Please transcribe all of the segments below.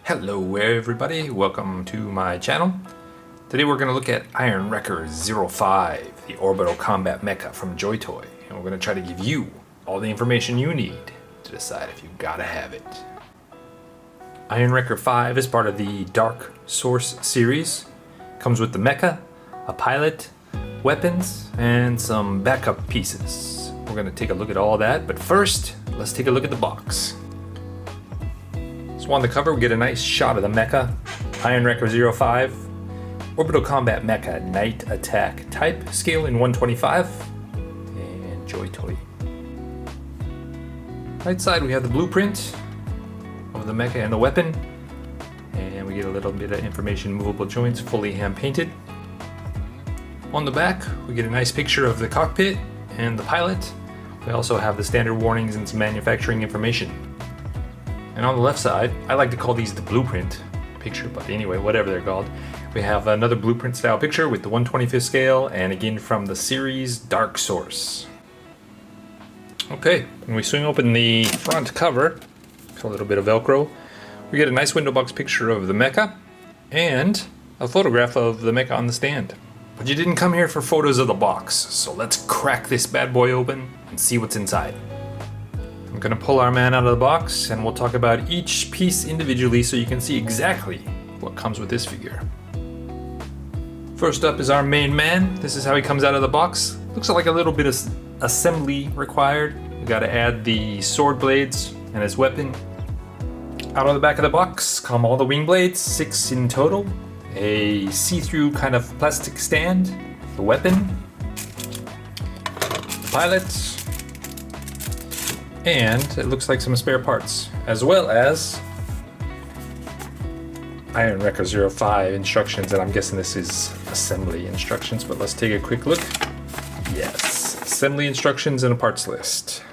Hello everybody, welcome to my channel. Today we're going to look at Iron Wrecker 05, the orbital combat mecha from JoyToy, and we're going to try to give you all the information you need to decide if you gotta have it. Iron Wrecker 5 is part of the Dark Source series. Comes with the mecha, a pilot, weapons, and some backup pieces. We're going to take a look at all that, but first, let's take a look at the box. So on the cover we get a nice shot of the mecha, Iron Wrecker 05, Orbital Combat Mecha, Night Attack, type, scale in 125, and JoyToy. Right side we have the blueprint of the mecha and the weapon, and we get a little bit of information, movable joints, fully hand painted. On the back we get a nice picture of the cockpit and the pilot. We also have the standard warnings and some manufacturing information. And on the left side, I like to call these the blueprint picture, but anyway, whatever they're called. We have another blueprint style picture with the 1/25th scale, and again from the series Dark Source. Okay, when we swing open the front cover, it's a little bit of Velcro, we get a nice window box picture of the mecha and a photograph of the mecha on the stand. But you didn't come here for photos of the box, so let's crack this bad boy open and see what's inside. I'm gonna pull our man out of the box and we'll talk about each piece individually so you can see exactly what comes with this figure. First up is our main man. This is how he comes out of the box. Looks like a little bit of assembly required. We gotta add the sword blades and his weapon. Out of the back of the box come all the wing blades, 6 in total. A see-through kind of plastic stand, the weapon, the pilot, and it looks like some spare parts, as well as Iron Wrecker 05 instructions, and I'm guessing this is assembly instructions, but let's take a quick look. Yes, assembly instructions and a parts list.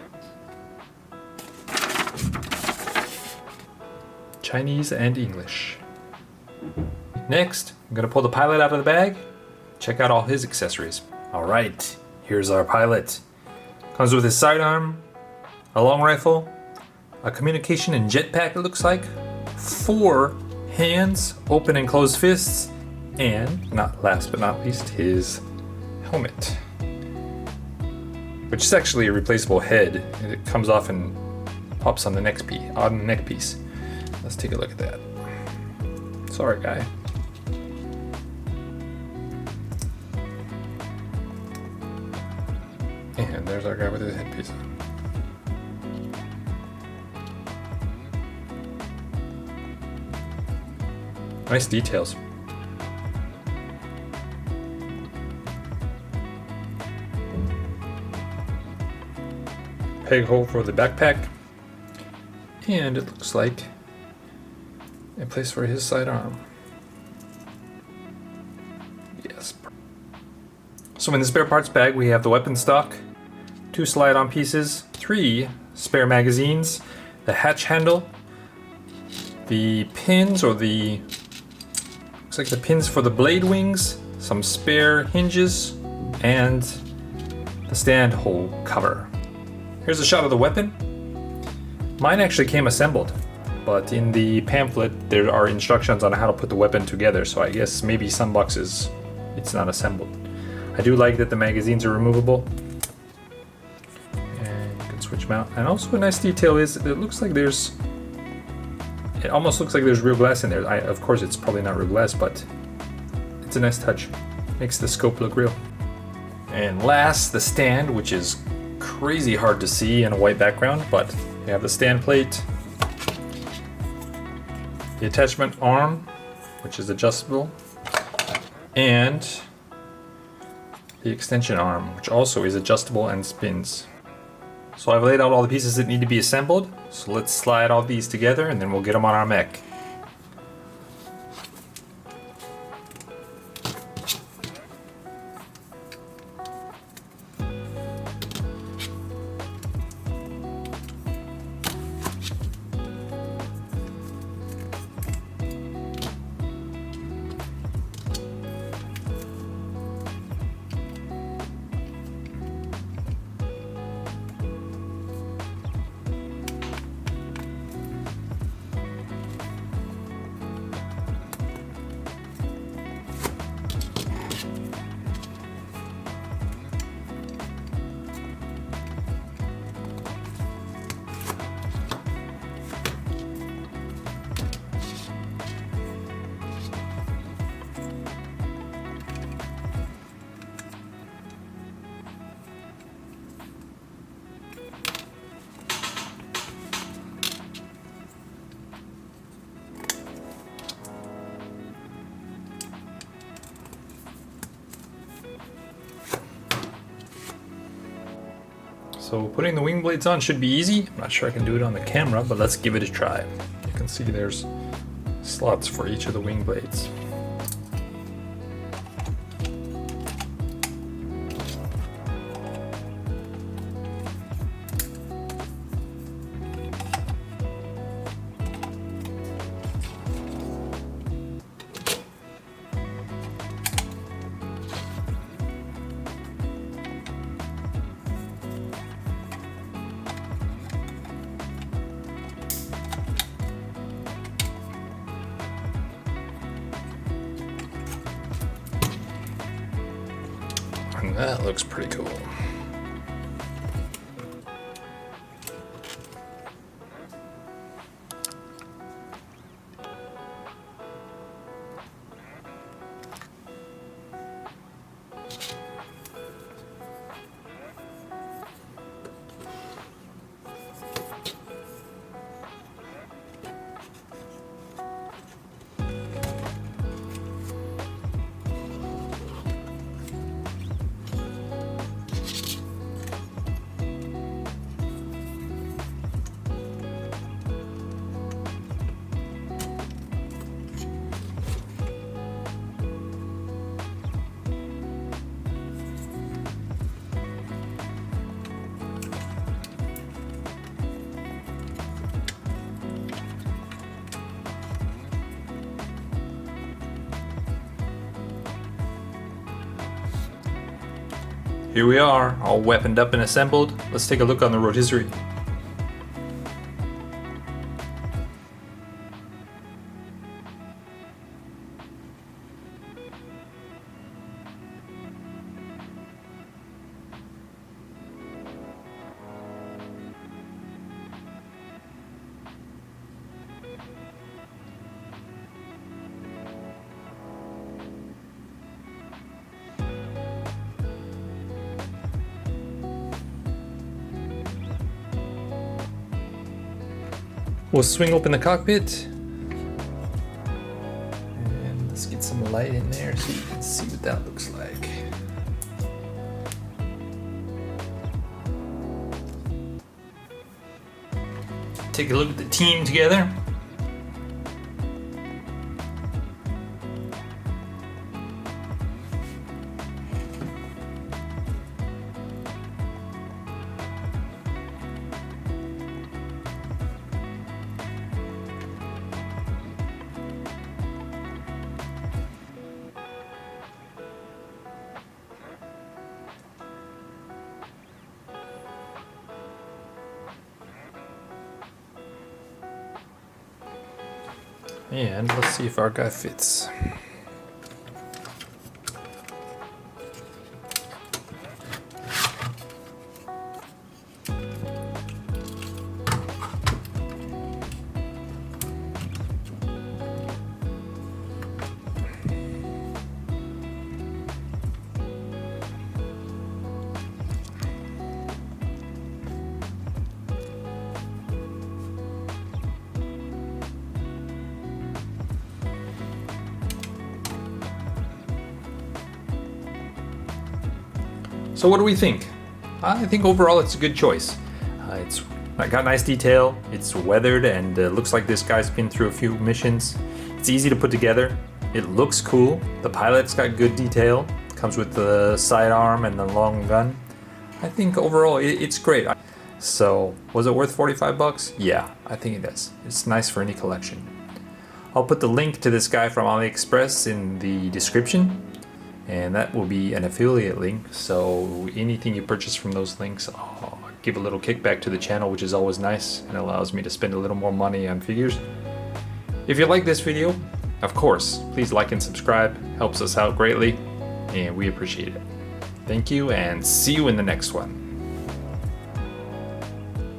Chinese and English. Next, I'm gonna pull the pilot out of the bag, check out all his accessories. All right, here's our pilot. Comes with his sidearm, a long rifle, a communication and jetpack it looks like, 4 hands, open and closed fists, and not last but not least, his helmet, which is actually a replaceable head, and it comes off and pops on the neck piece. Let's take a look at that. Sorry, guy. And there's our guy with his headpiece on. Nice details. Peg hole for the backpack. And it looks like a place for his sidearm. Yes. So in the spare parts bag we have the weapon stock, 2 slide-on pieces, 3 spare magazines, the hatch handle, the pins or the looks like the pins for the blade wings, some spare hinges, and the stand hole cover. Here's a shot of the weapon. Mine actually came assembled, but in the pamphlet there are instructions on how to put the weapon together, so I guess maybe some boxes it's not assembled. I do like that the magazines are removable, and you can switch them out. And also a nice detail is it looks like it almost looks like there's real glass in there. Of course it's probably not real glass, but it's a nice touch. Makes the scope look real. And last, the stand, which is crazy hard to see in a white background, but you have the stand plate, the attachment arm, which is adjustable, and the extension arm, which also is adjustable and spins. So I've laid out all the pieces that need to be assembled, so let's slide all these together and then we'll get them on our mech. So putting the wing blades on should be easy. I'm not sure I can do it on the camera, but let's give it a try. You can see there's slots for each of the wing blades. And that looks pretty cool. Here we are, all weaponed up and assembled. Let's take a look on the rotisserie. We'll swing open the cockpit. And let's get some light in there so you can see what that looks like. Take a look at the team together. And let's see if our guy fits. So what do we think? I think overall it's a good choice. It's got nice detail, it's weathered, and looks like this guy's been through a few missions. It's easy to put together, it looks cool, the pilot's got good detail, comes with the sidearm and the long gun. I think overall it's great. So was it worth 45 bucks? Yeah, I think it is. It's nice for any collection. I'll put the link to this guy from AliExpress in the description. And that will be an affiliate link, so anything you purchase from those links, I'll give a little kickback to the channel, which is always nice and allows me to spend a little more money on figures. If you like this video, of course, please like and subscribe, helps us out greatly, and we appreciate it. Thank you, and see you in the next one.